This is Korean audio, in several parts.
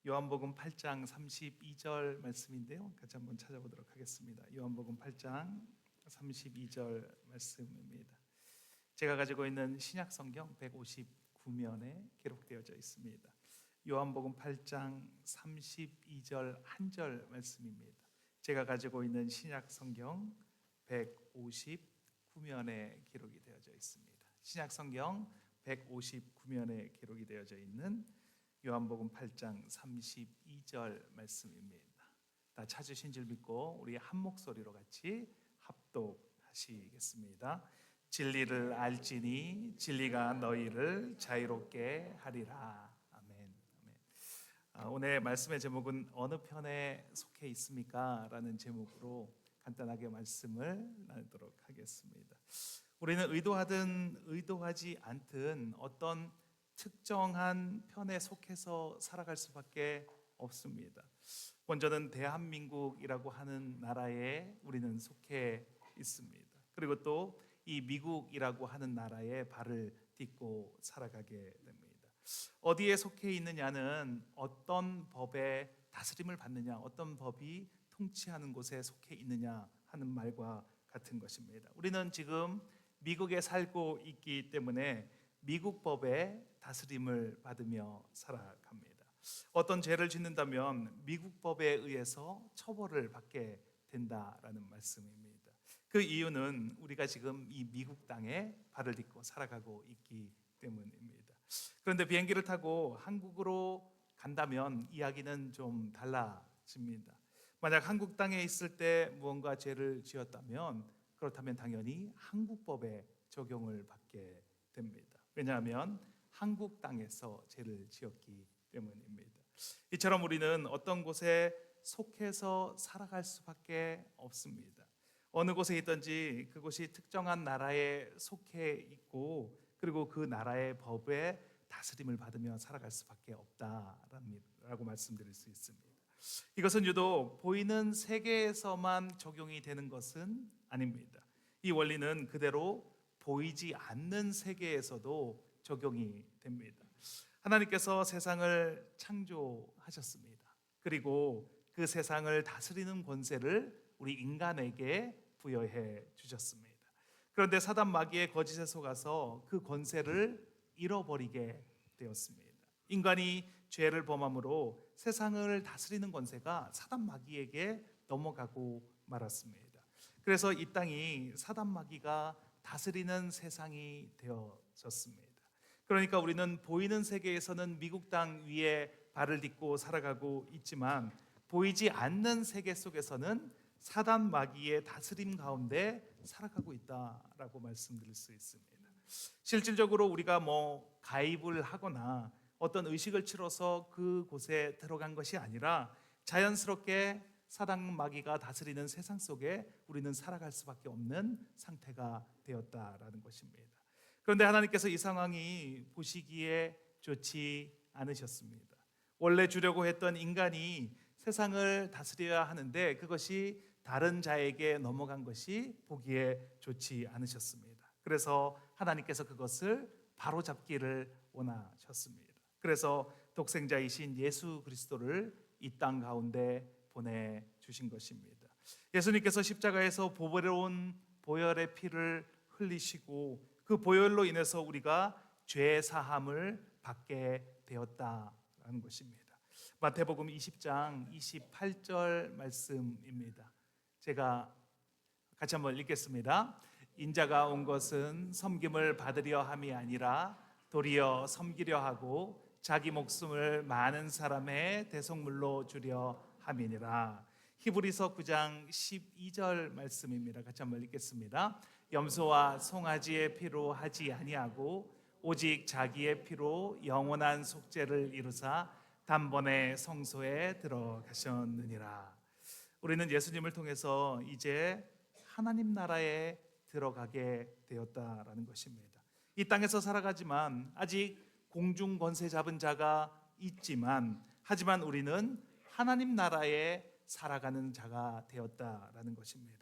요한복음 8장 32절 말씀인데요. 같이 한번 찾아보도록 하겠습니다. 요한복음 8장 32절 말씀입니다. 제가 가지고 있는 신약 성경 159면에 기록되어져 있습니다. 요한복음 8장 32절 한 절 말씀입니다. 제가 가지고 있는 신약 성경 159면에 기록이 되어져 있습니다. 신약 성경 159면에 기록이 되어져 있는 요한복음 8장 32절 말씀입니다. 다 찾으신 줄 믿고 우리 한 목소리로 같이 합독하시겠습니다. 진리를 알지니 진리가 너희를 자유롭게 하리라. 아멘. 오늘 말씀의 제목은 어느 편에 속해 있습니까? 라는 제목으로 간단하게 말씀을 나누도록 하겠습니다. 우리는 의도하든 의도하지 않든 어떤 특정한 편에 속해서 살아갈 수밖에 없습니다. 먼저는 대한민국이라고 하는 나라에 우리는 속해 있습니다. 그리고 또 이 미국이라고 하는 나라에 발을 딛고 살아가게 됩니다. 어디에 속해 있느냐는 어떤 법의 다스림을 받느냐, 어떤 법이 통치하는 곳에 속해 있느냐 하는 말과 같은 것입니다. 우리는 지금 미국에 살고 있기 때문에 미국 법의 다스림을 받으며 살아갑니다. 어떤 죄를 짓는다면 미국 법에 의해서 처벌을 받게 된다라는 말씀입니다. 그 이유는 우리가 지금 이 미국 땅에 발을 딛고 살아가고 있기 때문입니다. 그런데 비행기를 타고 한국으로 간다면 이야기는 좀 달라집니다. 만약 한국 땅에 있을 때 무언가 죄를 지었다면 그렇다면 당연히 한국 법에 적용을 받게 됩니다. 왜냐하면 한국 땅에서 죄를 지었기 때문입니다. 이처럼 우리는 어떤 곳에 속해서 살아갈 수밖에 없습니다. 어느 곳에 있든지 그곳이 특정한 나라에 속해 있고 그리고 그 나라의 법에 다스림을 받으며 살아갈 수밖에 없다라고 말씀드릴 수 있습니다. 이것은 유독 보이는 세계에서만 적용이 되는 것은 아닙니다. 이 원리는 그대로 보이지 않는 세계에서도 적용이 됩니다. 하나님께서 세상을 창조하셨습니다. 그리고 그 세상을 다스리는 권세를 우리 인간에게 부여해 주셨습니다. 그런데 사단 마귀의 거짓에 속아서 그 권세를 잃어버리게 되었습니다. 인간이 죄를 범함으로 세상을 다스리는 권세가 사단 마귀에게 넘어가고 말았습니다. 그래서 이 땅이 사단 마귀가 다스리는 세상이 되어졌습니다. 그러니까 우리는 보이는 세계에서는 미국 땅 위에 발을 딛고 살아가고 있지만 보이지 않는 세계 속에서는 사단 마귀의 다스림 가운데 살아가고 있다라고 말씀드릴 수 있습니다. 실질적으로 우리가 가입을 하거나 어떤 의식을 치러서 그곳에 들어간 것이 아니라 자연스럽게 사단 마귀가 다스리는 세상 속에 우리는 살아갈 수밖에 없는 상태가 되었다라는 것입니다. 그런데 하나님께서 이 상황이 보시기에 좋지 않으셨습니다. 원래 주려고 했던 인간이 세상을 다스려야 하는데 그것이 다른 자에게 넘어간 것이 보기에 좋지 않으셨습니다. 그래서 하나님께서 그것을 바로잡기를 원하셨습니다. 그래서 독생자이신 예수 그리스도를 이 땅 가운데 보내주신 것입니다. 예수님께서 십자가에서 보배로운 보혈의 피를 흘리시고 그 보혈로 인해서 우리가 죄 사함을 받게 되었다라는 것입니다. 마태복음 20장 28절 말씀입니다. 제가 같이 한번 읽겠습니다. 인자가 온 것은 섬김을 받으려 함이 아니라 도리어 섬기려 하고 자기 목숨을 많은 사람의 대속물로 주려 함이니라. 히브리서 9장 12절 말씀입니다. 같이 한번 읽겠습니다. 염소와 송아지의 피로 하지 아니하고 오직 자기의 피로 영원한 속죄를 이루사 단번에 성소에 들어가셨느니라. 우리는 예수님을 통해서 이제 하나님 나라에 들어가게 되었다라는 것입니다. 이 땅에서 살아가지만 아직 공중 권세 잡은 자가 있지만 하지만 우리는 하나님 나라에 살아가는 자가 되었다라는 것입니다.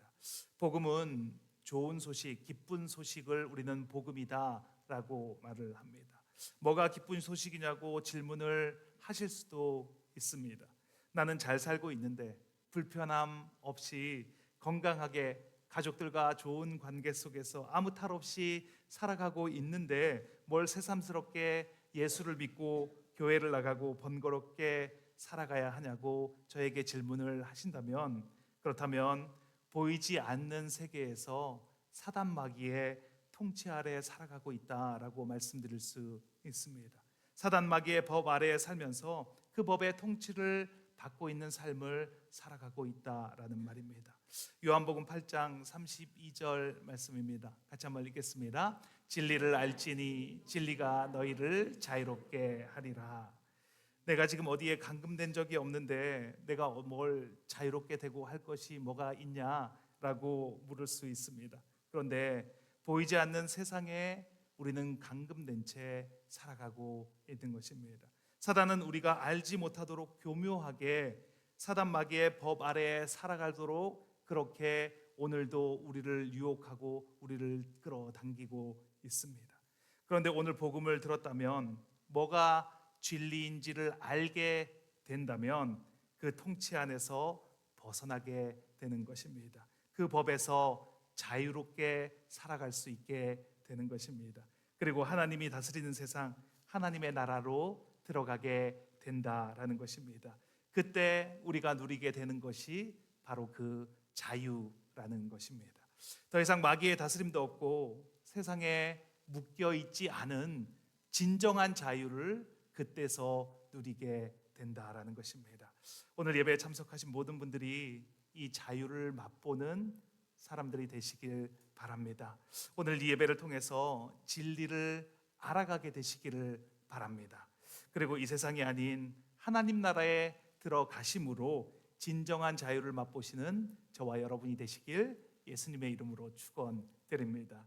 복음은 좋은 소식, 기쁜 소식을 우리는 복음이다라고 말을 합니다. 뭐가 기쁜 소식이냐고 질문을 하실 수도 있습니다. 나는 잘 살고 있는데 불편함 없이 건강하게 가족들과 좋은 관계 속에서 아무 탈 없이 살아가고 있는데 뭘 새삼스럽게 예수를 믿고 교회를 나가고 번거롭게 살아가야 하냐고 저에게 질문을 하신다면, 그렇다면 보이지 않는 세계에서 사단 마귀의 통치 아래 살아가고 있다라고 말씀드릴 수 있습니다. 사단 마귀의 법 아래에 살면서 그 법의 통치를 받고 있는 삶을 살아가고 있다라는 말입니다. 요한복음 8장 32절 말씀입니다. 같이 한번 읽겠습니다. 진리를 알지니 진리가 너희를 자유롭게 하리라. 내가 지금 어디에 감금된 적이 없는데 내가 뭘 자유롭게 되고 할 것이 뭐가 있냐라고 물을 수 있습니다. 그런데 보이지 않는 세상에 우리는 감금된 채 살아가고 있는 것입니다. 사단은 우리가 알지 못하도록 교묘하게 사단 마귀의 법 아래에 살아가도록 그렇게 오늘도 우리를 유혹하고 우리를 끌어당기고 있습니다. 그런데 오늘 복음을 들었다면, 뭐가 진리인지를 알게 된다면 그 통치 안에서 벗어나게 되는 것입니다. 그 법에서 자유롭게 살아갈 수 있게 되는 것입니다. 그리고 하나님이 다스리는 세상, 하나님의 나라로 들어가게 된다라는 것입니다. 그때 우리가 누리게 되는 것이 바로 그 자유라는 것입니다. 더 이상 마귀의 다스림도 없고 세상에 묶여 있지 않은 진정한 자유를 그때서 누리게 된다라는 것입니다. 오늘 예배에 참석하신 모든 분들이 이 자유를 맛보는 사람들이 되시길 바랍니다. 오늘 이 예배를 통해서 진리를 알아가게 되시기를 바랍니다. 그리고 이 세상이 아닌 하나님 나라에 들어가심으로 진정한 자유를 맛보시는 저와 여러분이 되시길 예수님의 이름으로 축원드립니다.